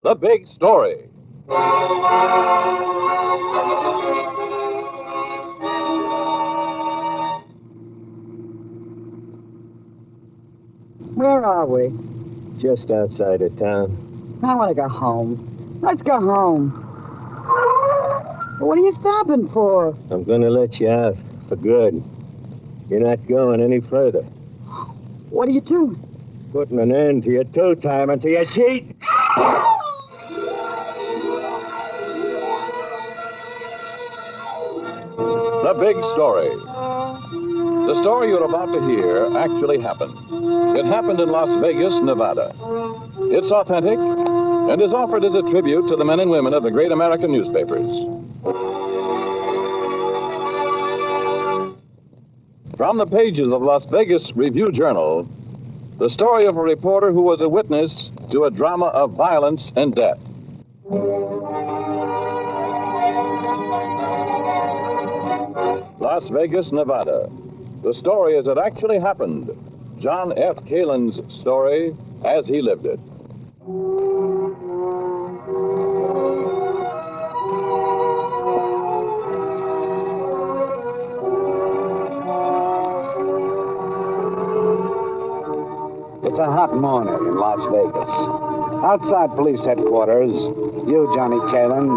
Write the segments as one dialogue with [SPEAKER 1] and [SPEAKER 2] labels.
[SPEAKER 1] The Big Story.
[SPEAKER 2] Where are we?
[SPEAKER 3] Just outside of town.
[SPEAKER 2] I want to go home. Let's go home. What are you stopping for?
[SPEAKER 3] I'm going to let you out for good. You're not going any further.
[SPEAKER 2] What are you doing?
[SPEAKER 3] Putting an end to your two-time and to your cheat.
[SPEAKER 1] The Big Story. The story you're about to hear actually happened. It happened in Las Vegas, Nevada. It's authentic and is offered as a tribute to the men and women of the great American newspapers. From the pages of Las Vegas Review-Journal, the story of a reporter who was a witness to a drama of violence and death. Las Vegas, Nevada. The story as it actually happened. John F. Kalin's story as he lived it.
[SPEAKER 4] It's a hot morning in Las Vegas. Outside police headquarters, you, Johnny Kalin,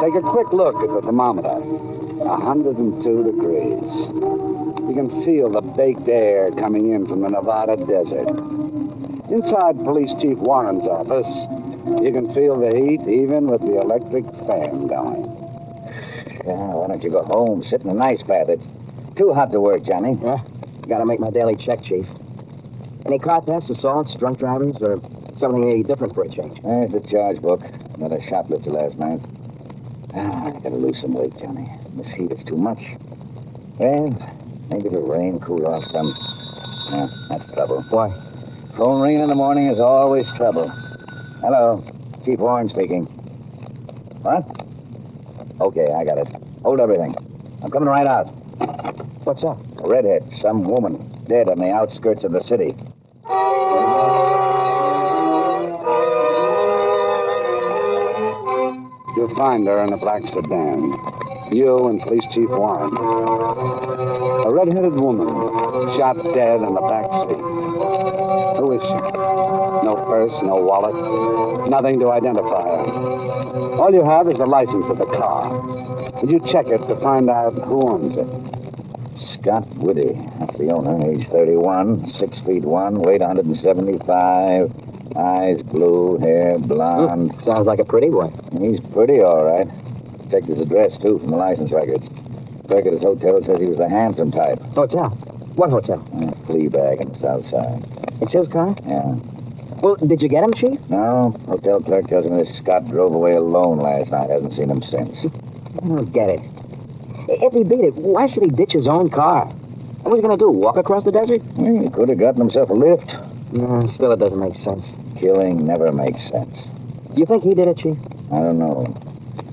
[SPEAKER 4] take a quick look at the thermometer. 102 degrees. You can feel the baked air coming in from the Nevada desert. Inside Police Chief Warren's office, you can feel the heat even with the electric fan going.
[SPEAKER 5] Why don't you go home, sit in an ice bath? It's too hot to work, Johnny.
[SPEAKER 2] Yeah? Gotta make my daily check, Chief. Any car thefts, assaults, drunk drivings, or something different for a change?
[SPEAKER 5] There's the charge book. Another shoplifter last night. I gotta lose some weight, Johnny. This heat is too much. Well, maybe the rain cool off some. Yeah, that's trouble.
[SPEAKER 2] Why?
[SPEAKER 5] Phone ringing in the morning is always trouble. Hello, Chief Warren speaking. What? Okay, I got it. Hold everything. I'm coming right out.
[SPEAKER 2] What's up?
[SPEAKER 5] A redhead, some woman, dead on the outskirts of the city.
[SPEAKER 4] You'll find her in a black sedan. You and Police Chief Warren. A red-headed woman, shot dead in the back seat. Who is she? No purse, no wallet, nothing to identify her. All you have is the license of the car. Would you check it to find out who owns it?
[SPEAKER 5] Scott Whitty. That's the owner. Age 31, 6 feet 1, weight 175, eyes blue, hair blonde.
[SPEAKER 2] Sounds like a pretty boy.
[SPEAKER 5] He's pretty, all right. Checked his address, too, from the license records. Clerk at his hotel says he was the handsome type.
[SPEAKER 2] Hotel? What hotel?
[SPEAKER 5] Flea bag in the south side.
[SPEAKER 2] It's his car?
[SPEAKER 5] Yeah.
[SPEAKER 2] Well, did you get him, Chief?
[SPEAKER 5] No, hotel clerk tells me that Scott drove away alone last night. Hasn't seen him since.
[SPEAKER 2] I don't get it. If he beat it, why should he ditch his own car? What was he going to do, walk across the desert?
[SPEAKER 5] Well, he could have gotten himself a lift.
[SPEAKER 2] No, still it doesn't make sense.
[SPEAKER 5] Killing never makes sense.
[SPEAKER 2] You think he did it, Chief?
[SPEAKER 5] I don't know.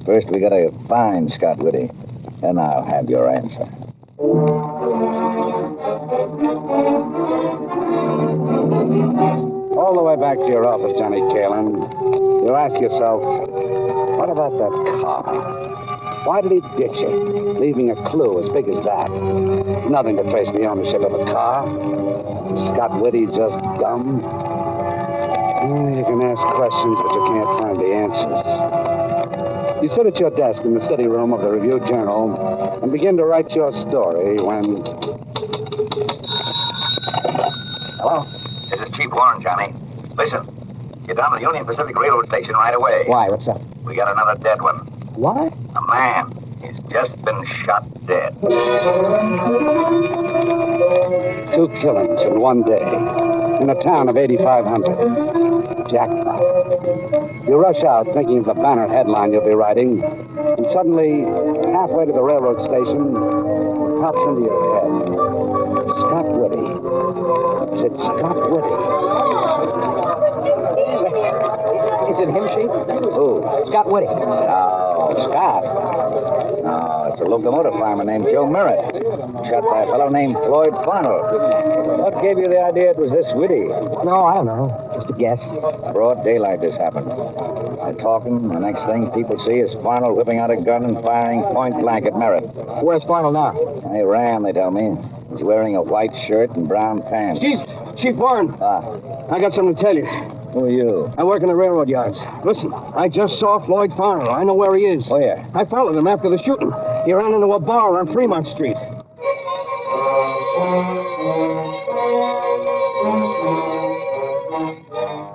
[SPEAKER 5] First, we gotta find Scott Whitty, and I'll have your answer.
[SPEAKER 4] All the way back to your office, Johnny Kalin, you ask yourself, what about that car? Why did he ditch it, leaving a clue as big as that? Nothing to trace the ownership of the car. Scott Whitty just dumb? You can ask questions, but you can't find the answers. You sit at your desk in the study room of the Review-Journal and begin to write your story when...
[SPEAKER 5] Hello? This is Chief Warren, Johnny. Listen, get down to the Union Pacific Railroad Station right away.
[SPEAKER 2] Why? What's up?
[SPEAKER 5] We got another dead one.
[SPEAKER 2] What?
[SPEAKER 5] A man. He's just been shot dead.
[SPEAKER 4] 2 killings in one day in a town of 8,500. Jackpot. You rush out thinking of the banner headline you'll be writing, and suddenly, halfway to the railroad station, it pops into your head. Scott Whitty. Is it Scott Whitty?
[SPEAKER 2] Is it him, Chief?
[SPEAKER 5] Who?
[SPEAKER 2] Scott Whitty.
[SPEAKER 5] No, Scott. No, it's a locomotive farmer named Joe Merritt. shot by a fellow named Floyd Farnell. What gave you the idea it was this Whitty?
[SPEAKER 2] No, I don't know. Just a guess.
[SPEAKER 5] Broad daylight this happened. They're talking. The next thing people see is Farnell whipping out a gun and firing point blank at Merritt.
[SPEAKER 2] Where's Farnell now?
[SPEAKER 5] He ran, they tell me. He's wearing a white shirt and brown pants.
[SPEAKER 2] Chief Warren. I got something to tell you.
[SPEAKER 5] Who are you?
[SPEAKER 2] I work in the railroad yards. Listen, I just saw Floyd Farnell. I know where he is.
[SPEAKER 5] Where?
[SPEAKER 2] I followed him after the shooting. He ran into a bar on Fremont Street.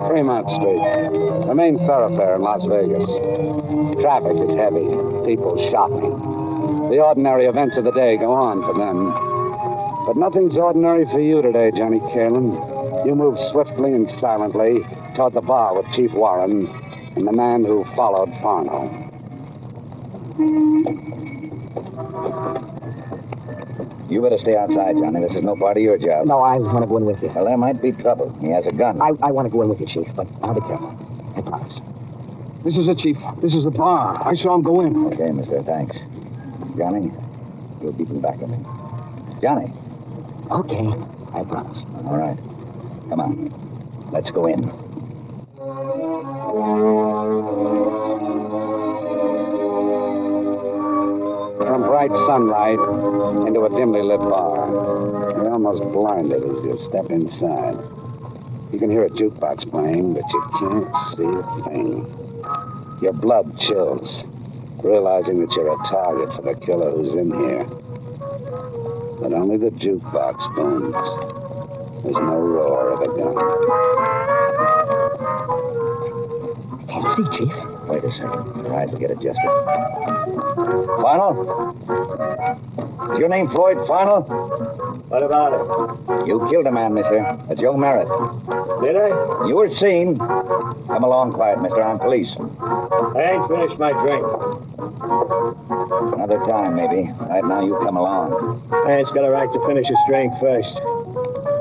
[SPEAKER 4] Fremont Street, the main thoroughfare in Las Vegas. Traffic is heavy, people shopping. The ordinary events of the day go on for them. But nothing's ordinary for you today, Johnny Kalin. You move swiftly and silently toward the bar with Chief Warren and the man who followed Farnell.
[SPEAKER 5] You better stay outside, Johnny. This is no part of your job.
[SPEAKER 2] No, I want to go in with you.
[SPEAKER 5] Well, there might be trouble. He has a gun.
[SPEAKER 2] I want to go in with you, Chief, but I'll be careful. I promise. This is it, Chief. This is the bar. I saw him go in.
[SPEAKER 5] Okay, mister. Thanks. Johnny, you'll keep him back of me. Johnny.
[SPEAKER 2] Okay, I promise.
[SPEAKER 5] All right. Come on. Let's go in.
[SPEAKER 4] From bright sunlight into a dimly lit bar. You're almost blinded as you step inside. You can hear a jukebox playing, but you can't see a thing. Your blood chills, realizing that you're a target for the killer who's in here. But only the jukebox booms. There's no roar of a gun.
[SPEAKER 2] Can't see, Chief.
[SPEAKER 5] Wait a second. Your eyes will get adjusted. Farnell? Is your name Floyd Farnell?
[SPEAKER 3] What about it?
[SPEAKER 5] You killed a man, mister. A Joe Merritt.
[SPEAKER 3] Did I?
[SPEAKER 5] You were seen. Come along quiet, mister. I'm police.
[SPEAKER 3] I ain't finished my drink.
[SPEAKER 5] Another time, maybe. Right now, you come along.
[SPEAKER 3] Man's got a right to finish his drink first.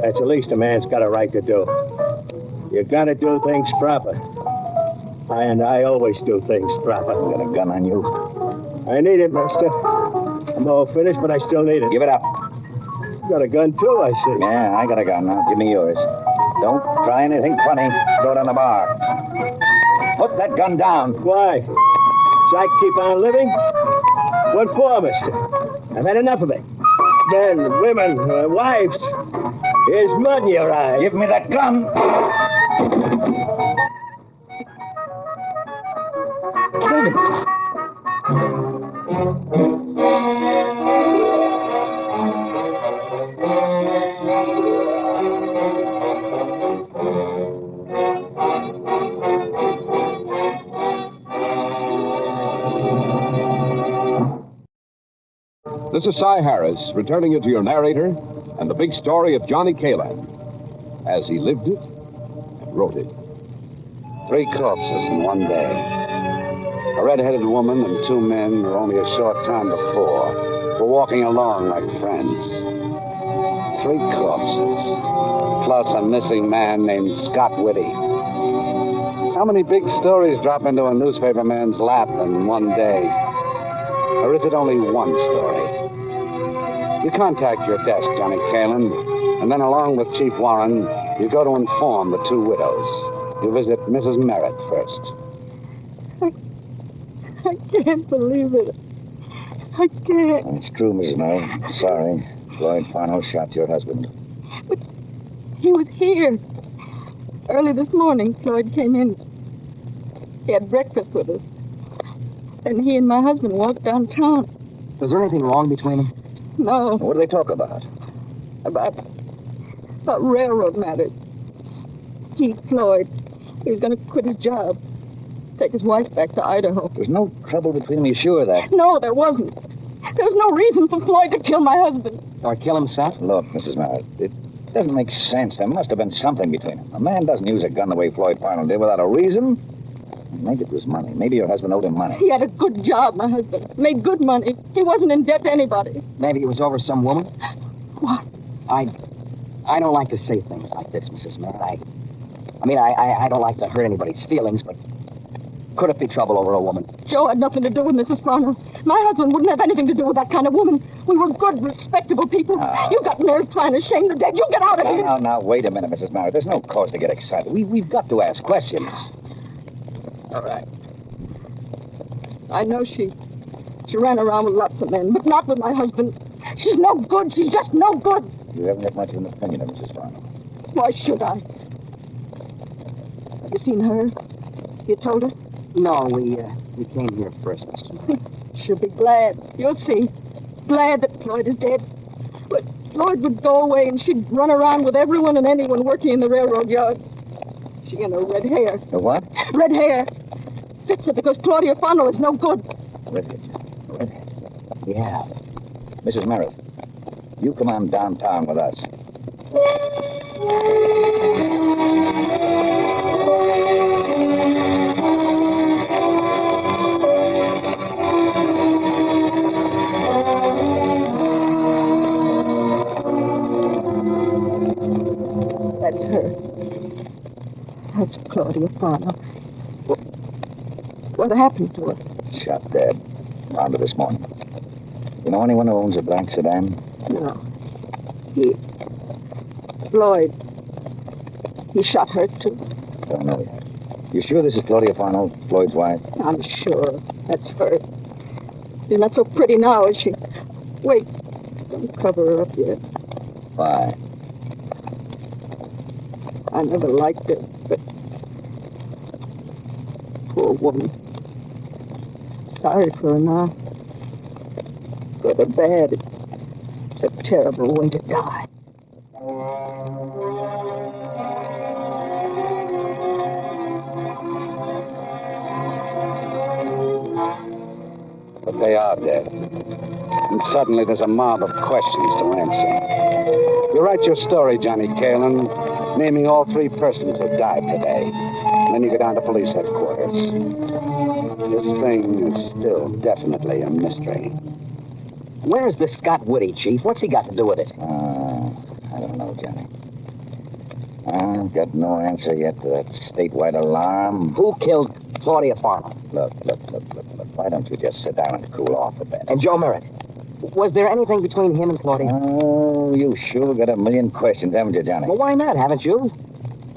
[SPEAKER 3] That's the least a man's got a right to do. You gotta do things proper. I always do things proper.
[SPEAKER 5] You got a gun on you?
[SPEAKER 3] I need it, mister. I'm all finished, but I still need it.
[SPEAKER 5] Give it up.
[SPEAKER 3] You got a gun, too, I see.
[SPEAKER 5] Yeah, I got a gun. Now, give me yours. Don't try anything funny. Throw it on the bar. Put that gun down.
[SPEAKER 3] Why? So I keep on living? What for, mister? I've had enough of it. Men, women, wives. Here's mud in your eyes.
[SPEAKER 5] Give me that gun.
[SPEAKER 1] This is Cy Harris, returning you to your narrator and the big story of Johnny Kalin, as he lived it and wrote it.
[SPEAKER 4] 3 corpses in one day. A red-headed woman and 2 men who only a short time before were walking along like friends. 3 corpses, plus a missing man named Scott Whitty. How many big stories drop into a newspaper man's lap in one day? Or is it only one story? You contact your desk, Johnny Kalin, and then along with Chief Warren, you go to inform the 2 widows. You visit Mrs. Merritt first.
[SPEAKER 6] I can't believe it. I can't.
[SPEAKER 5] It's true, Mrs. Merritt. Sorry. Floyd Farnell shot your husband.
[SPEAKER 6] But he was here. Early this morning, Floyd came in. He had breakfast with us. Then he and my husband walked downtown.
[SPEAKER 2] Was there anything wrong between them?
[SPEAKER 6] No,
[SPEAKER 5] What do they talk about?
[SPEAKER 6] about railroad matters. Floyd, he was going to quit his job. Take his wife back to Idaho.
[SPEAKER 5] There's no trouble between them. You sure of that?
[SPEAKER 6] No, there wasn't. There was no reason for Floyd to kill my husband.
[SPEAKER 2] Or kill himself?
[SPEAKER 5] Look, Mrs. Merritt, it doesn't make sense. There must have been something between them. A man doesn't use a gun the way Floyd Farnell did without a reason. Maybe it was money. Maybe your husband owed him money.
[SPEAKER 6] He had a good job, my husband. Made good money. He wasn't in debt to anybody.
[SPEAKER 2] Maybe it was over some woman?
[SPEAKER 6] What?
[SPEAKER 2] I don't like to say things like this, Mrs. Merritt. I don't like to hurt anybody's feelings, but Could it be trouble over a woman?
[SPEAKER 6] Joe had nothing to do with Mrs. Farnell. My husband wouldn't have anything to do with that kind of woman. We were good, respectable people. You got nerve trying to shame the dead. You get out of here.
[SPEAKER 5] Now, wait a minute, Mrs. Merritt. There's no cause to get excited. We've got to ask questions.
[SPEAKER 6] All right. I know she ran around with lots of men, but not with my husband. She's no good. She's just no good.
[SPEAKER 5] You haven't got much of an opinion of Mrs. Farnell.
[SPEAKER 6] Why should I? Have you seen her? You told her?
[SPEAKER 2] No, we came here first, Mr. Merritt.
[SPEAKER 6] She'll be glad. You'll see. Glad that Floyd is dead. But Floyd would go away and she'd run around with everyone and anyone working in the railroad yard. She and her red hair.
[SPEAKER 5] The what?
[SPEAKER 6] Red hair. Fits her because Claudia Farnell is no good.
[SPEAKER 5] Redhead. Yeah. Mrs. Merritt, you come on downtown with us.
[SPEAKER 6] That's her. That's Claudia Farnell. What happened to her?
[SPEAKER 5] Shot dead. Found her this morning. You know anyone who owns a black sedan?
[SPEAKER 6] No. Floyd. He shot her, too.
[SPEAKER 5] Don't know yet. You sure this is Claudia Farnell, Floyd's wife?
[SPEAKER 6] I'm sure. That's her. She's not so pretty now, is she? Wait. Don't cover her up yet.
[SPEAKER 5] Why?
[SPEAKER 6] I never liked her, but... Poor woman. Sorry for her now. Good or bad, it's a terrible way to die.
[SPEAKER 5] But they are dead. And suddenly there's a mob of questions to answer. You write your story, Johnny Kalin, naming all 3 persons who died today. And then you go down to police headquarters. This thing is still definitely a mystery.
[SPEAKER 2] Where's the Scott Whitty, Chief? What's he got to do with it?
[SPEAKER 5] I don't know, Johnny. I've got no answer yet to that statewide alarm.
[SPEAKER 2] Who killed Claudia Farnell?
[SPEAKER 5] Look. Why don't you just sit down and cool off a bit?
[SPEAKER 2] And Joe Merritt? Was there anything between him and Claudia?
[SPEAKER 5] Oh, you sure got a million questions, haven't you, Johnny?
[SPEAKER 2] Well, why not? Haven't you?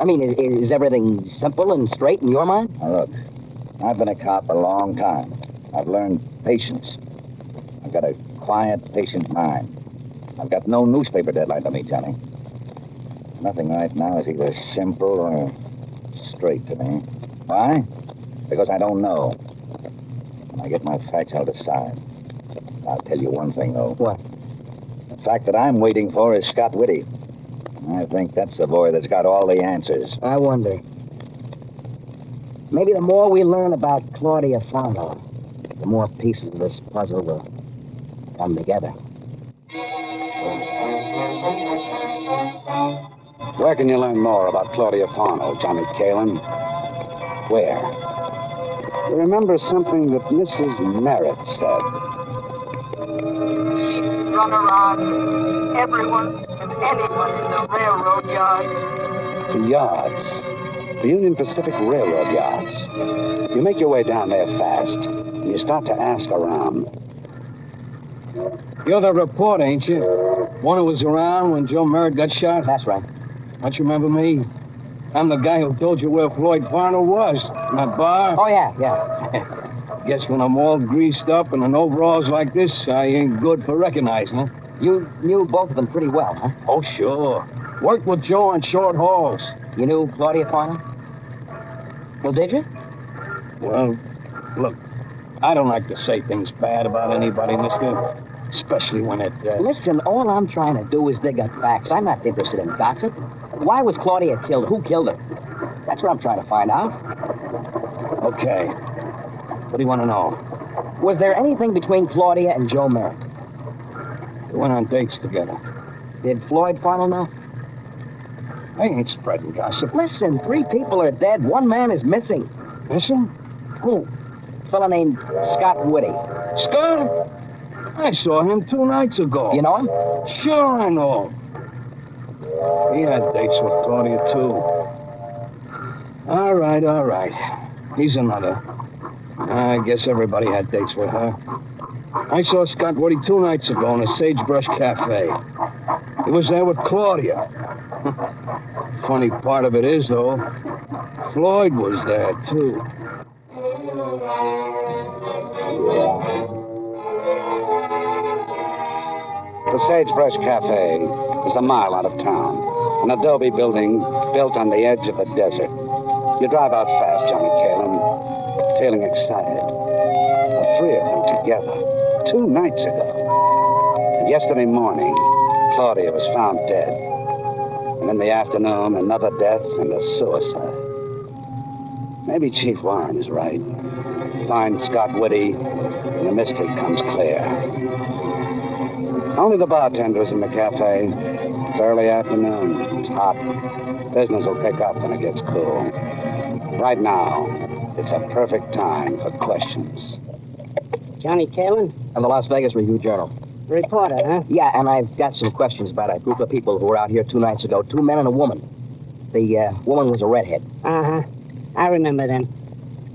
[SPEAKER 2] I mean, is everything simple and straight in your mind?
[SPEAKER 5] Now, look, I've been a cop a long time. I've learned patience. I've got a quiet, patient mind. I've got no newspaper deadline to meet, Johnny. Nothing right now is either simple or straight to me. Why? Because I don't know. When I get my facts, I'll decide. I'll tell you one thing, though.
[SPEAKER 2] What?
[SPEAKER 5] The fact that I'm waiting for is Scott Whitty. I think that's the boy that's got all the answers.
[SPEAKER 2] I wonder. Maybe the more we learn about Claudia Farnell, the more pieces of this puzzle will come together.
[SPEAKER 5] Where can you learn more about Claudia Farnell, Johnny Kalin? Where? You remember something that Mrs. Merritt said.
[SPEAKER 6] Run around everyone and anyone in the railroad yards.
[SPEAKER 5] The yards. The Union Pacific Railroad yards. You make your way down there fast, and you start to ask around.
[SPEAKER 3] You're the reporter, ain't you? One who was around when Joe Merritt got shot?
[SPEAKER 2] That's right.
[SPEAKER 3] Don't you remember me? I'm the guy who told you where Floyd Farnell was. In that bar?
[SPEAKER 2] Oh, yeah.
[SPEAKER 3] Guess when I'm all greased up and in overalls like this, I ain't good for recognizing it.
[SPEAKER 2] You knew both of them pretty well, huh?
[SPEAKER 3] Oh, sure. Worked with Joe on short hauls.
[SPEAKER 2] You knew Claudia Farnell? Well, did you?
[SPEAKER 3] Well, look, I don't like to say things bad about anybody, mister. Especially when it...
[SPEAKER 2] Listen, all I'm trying to do is dig up facts. I'm not interested in gossip. Why was Claudia killed? Who killed her? That's what I'm trying to find out.
[SPEAKER 3] Okay. What do you want to know?
[SPEAKER 2] Was there anything between Claudia and Joe Merritt?
[SPEAKER 3] They went on dates together.
[SPEAKER 2] Did Floyd Farnell know?
[SPEAKER 3] I ain't spreading gossip.
[SPEAKER 2] Listen, 3 people are dead. 1 man is missing.
[SPEAKER 3] Missing? Who?
[SPEAKER 2] A fella named Scott Whitty.
[SPEAKER 3] Scott? I saw him 2 nights ago.
[SPEAKER 2] You know him?
[SPEAKER 3] Sure I know him. He had dates with Claudia, too. All right. He's another. I guess everybody had dates with her. I saw Scott Woody 2 nights ago in a Sagebrush Cafe. He was there with Claudia. Funny part of it is, though, Floyd was there, too.
[SPEAKER 4] The Sagebrush Cafe is a mile out of town, an adobe building built on the edge of the desert. You drive out fast, Johnny Kalin, feeling excited. The 3 of them together, 2 nights ago. And yesterday morning, Claudia was found dead. And in the afternoon, another death and a suicide. Maybe Chief Warren is right. Find Scott Woody, and the mystery comes clear. Only the bartender is in the cafe. It's early afternoon. It's hot. Business will pick up when it gets cool. Right now, it's a perfect time for questions.
[SPEAKER 2] Johnny Kalin?
[SPEAKER 5] And the Las Vegas Review-Journal.
[SPEAKER 2] Reporter, huh?
[SPEAKER 5] Yeah, and I've got some questions about a group of people who were out here 2 nights ago. 2 men and a woman. The woman was a redhead.
[SPEAKER 2] Uh-huh. I remember them.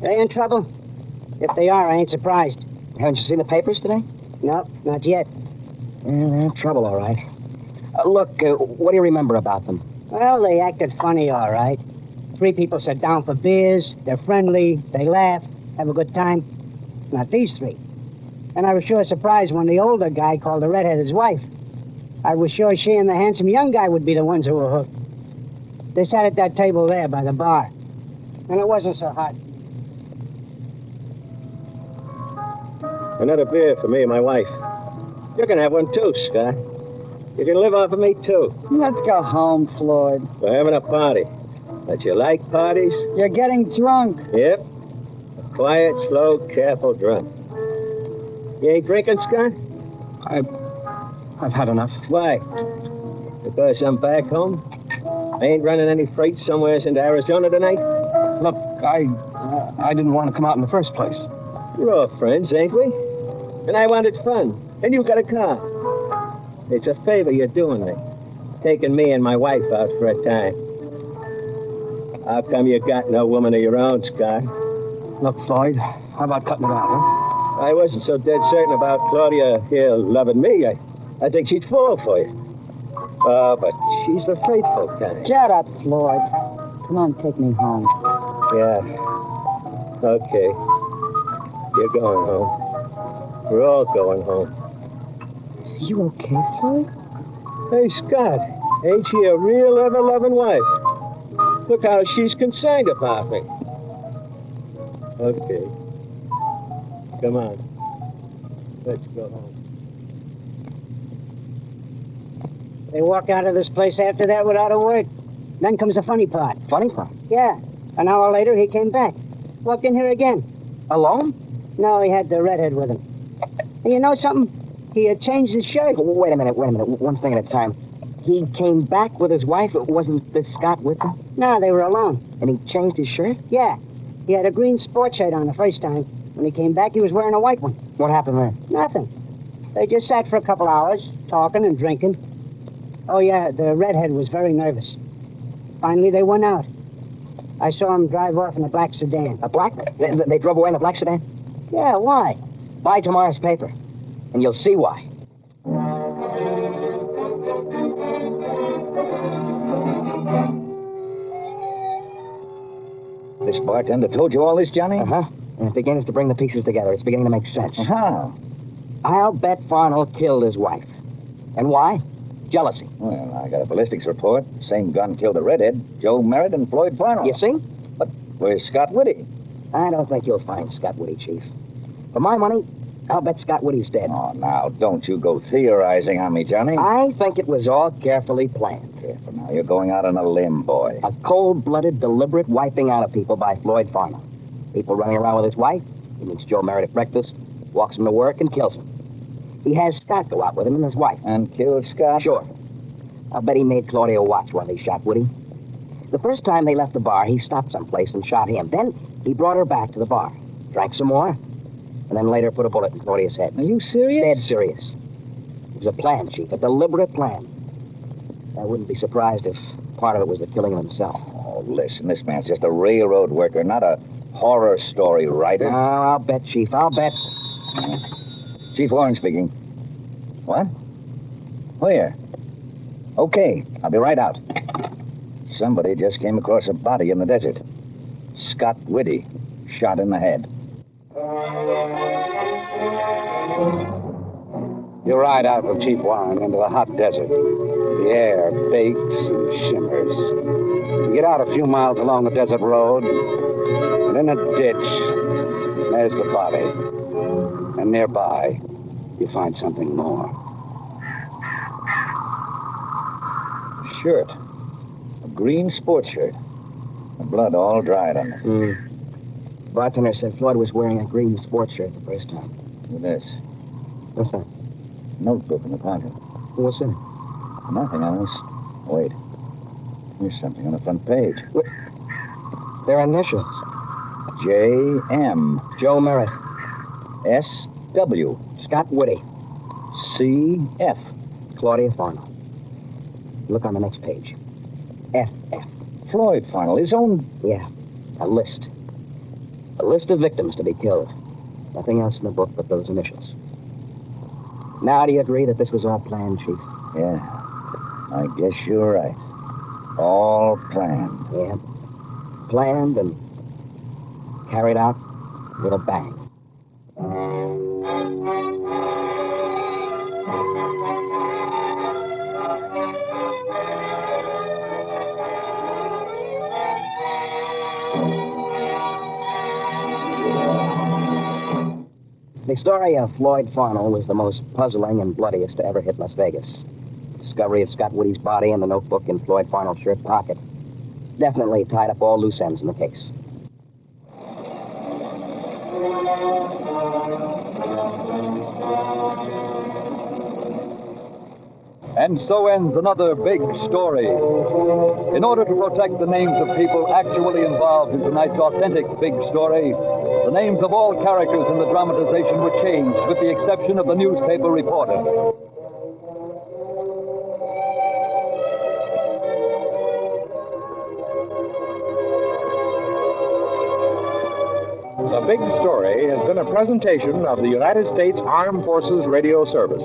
[SPEAKER 2] They in trouble? If they are, I ain't surprised.
[SPEAKER 5] Haven't you seen the papers today?
[SPEAKER 2] No, not yet.
[SPEAKER 5] Yeah, they're in trouble, all right. Look, what do you remember about them?
[SPEAKER 2] Well, they acted funny, all right. 3 people sat down for beers. They're friendly. They laugh. Have a good time. Not these 3. And I was sure surprised when the older guy called the redhead his wife. I was sure she and the handsome young guy would be the ones who were hooked. They sat at that table there by the bar. And it wasn't so hot.
[SPEAKER 3] Another beer for me and my wife. You can have one, too, Scott. You can live off of me, too.
[SPEAKER 6] Let's go home, Floyd.
[SPEAKER 3] We're having a party. Don't you like parties?
[SPEAKER 6] You're getting drunk.
[SPEAKER 3] Yep. A quiet, slow, careful drunk. You ain't drinking, Scott?
[SPEAKER 5] I've had enough.
[SPEAKER 3] Why? Because I'm back home? I ain't running any freight somewheres into Arizona tonight?
[SPEAKER 5] Look, I didn't want to come out in the first place.
[SPEAKER 3] We're all friends, ain't we? And I wanted fun. And you got a car. It's a favor you're doing me. Taking me and my wife out for a time. How come you got no woman of your own, Scott?
[SPEAKER 5] Look, Floyd, how about cutting it out, huh?
[SPEAKER 3] I wasn't so dead certain about Claudia here loving me. I think she'd fall for you. Oh, but she's the faithful kind.
[SPEAKER 6] Shut up, Floyd. Come on, take me home.
[SPEAKER 3] Yeah. Okay. You're going home. We're all going home.
[SPEAKER 6] You okay, Floyd?
[SPEAKER 3] Hey, Scott, ain't she a real ever-loving wife? Look how she's concerned about me. Okay. Come on. Let's go home.
[SPEAKER 2] They walk out of this place after that without a word. Then comes the funny part.
[SPEAKER 5] Funny part.
[SPEAKER 2] Yeah. An hour later, he came back. Walked in here again.
[SPEAKER 5] Alone?
[SPEAKER 2] No, he had the redhead with him. And you know something? He had changed his shirt.
[SPEAKER 5] Wait a minute. One thing at a time. He came back with his wife. Wasn't this Scott with him?
[SPEAKER 2] No, they were alone.
[SPEAKER 5] And he changed his shirt?
[SPEAKER 2] Yeah. He had a green sports shirt on the first time. When he came back, he was wearing a white one.
[SPEAKER 5] What happened then?
[SPEAKER 2] Nothing. They just sat for a couple hours, talking and drinking. Oh, yeah, the redhead was very nervous. Finally, they went out. I saw him drive off in a black sedan.
[SPEAKER 5] A black? They drove away in a black sedan?
[SPEAKER 2] Yeah, why?
[SPEAKER 5] Buy tomorrow's paper, and you'll see why. This bartender told you all this, Johnny?
[SPEAKER 2] Uh-huh.
[SPEAKER 5] And it begins to bring the pieces together. It's beginning to make sense.
[SPEAKER 2] How?
[SPEAKER 5] I'll bet Farnell killed his wife. And why? Jealousy.
[SPEAKER 7] Well, I got a ballistics report. Same gun killed the redhead, Joe Merritt and Floyd Farnell.
[SPEAKER 5] You see?
[SPEAKER 7] But where's Scott Woody?
[SPEAKER 5] I don't think you'll find Scott Woody, Chief. For my money, I'll bet Scott Woody's dead.
[SPEAKER 7] Oh, now, don't you go theorizing on me, Johnny.
[SPEAKER 5] I think it was all carefully planned.
[SPEAKER 7] Careful now. You're going out on a limb, boy.
[SPEAKER 5] A cold-blooded, deliberate wiping out of people by Floyd Farnell. People running around with his wife. He meets Joe Merritt at breakfast, walks him to work, and kills him. He has Scott go out with him and his wife.
[SPEAKER 7] And killed Scott?
[SPEAKER 5] Sure. I'll bet he made Claudia watch while he shot Woody. The first time they left the bar, he stopped someplace and shot him. Then he brought her back to the bar, drank some more, and then later put a bullet in Claudia's head.
[SPEAKER 7] Are you serious?
[SPEAKER 5] Dead serious. It was a plan, Chief, a deliberate plan. I wouldn't be surprised if part of it was the killing of himself.
[SPEAKER 7] Oh, listen, this man's just a railroad worker, not a horror story writer.
[SPEAKER 5] Oh, I'll bet, Chief. I'll bet.
[SPEAKER 7] Chief Warren speaking. What? Where? Okay, I'll be right out. Somebody just came across a body in the desert. Scott Whitty, shot in the head.
[SPEAKER 4] You ride out with Chief Warren into the hot desert. The air bakes and shimmers. You get out a few miles along the desert road, and in a ditch, there's the body. And nearby, you find something more.
[SPEAKER 7] Shirt. A green sports shirt. The blood all dried on it.
[SPEAKER 5] Bartender said Floyd was wearing a green sports shirt the first time.
[SPEAKER 7] Look at this.
[SPEAKER 5] What's that?
[SPEAKER 7] Notebook in the pocket.
[SPEAKER 5] What's in it?
[SPEAKER 7] Nothing else. Wait. Here's something on the front page.
[SPEAKER 5] What? They're initials.
[SPEAKER 7] J.M.
[SPEAKER 5] Joe Merritt.
[SPEAKER 7] S.W.
[SPEAKER 5] Scott Whitty.
[SPEAKER 7] C.F.
[SPEAKER 5] Claudia Farnell. Look on the next page. F.F.
[SPEAKER 7] Floyd Farnell, his own...
[SPEAKER 5] Yeah, a list. A list of victims to be killed. Nothing else in the book but those initials. Now, do you agree that this was all planned, Chief?
[SPEAKER 7] Yeah, I guess you're right. All planned.
[SPEAKER 5] Yeah. Planned and carried out with a bang. The story of Floyd Farnell was the most puzzling and bloodiest to ever hit Las Vegas. Discovery of Scott Whitty's body and the notebook in Floyd Farnell's shirt pocket definitely tied up all loose ends in the case.
[SPEAKER 8] And so ends another big story. In order to protect the names of people actually involved in tonight's authentic big story, the names of all characters in the dramatization were changed, with the exception of the newspaper reporter.
[SPEAKER 9] The Big Story has been a presentation of the United States Armed Forces Radio Service.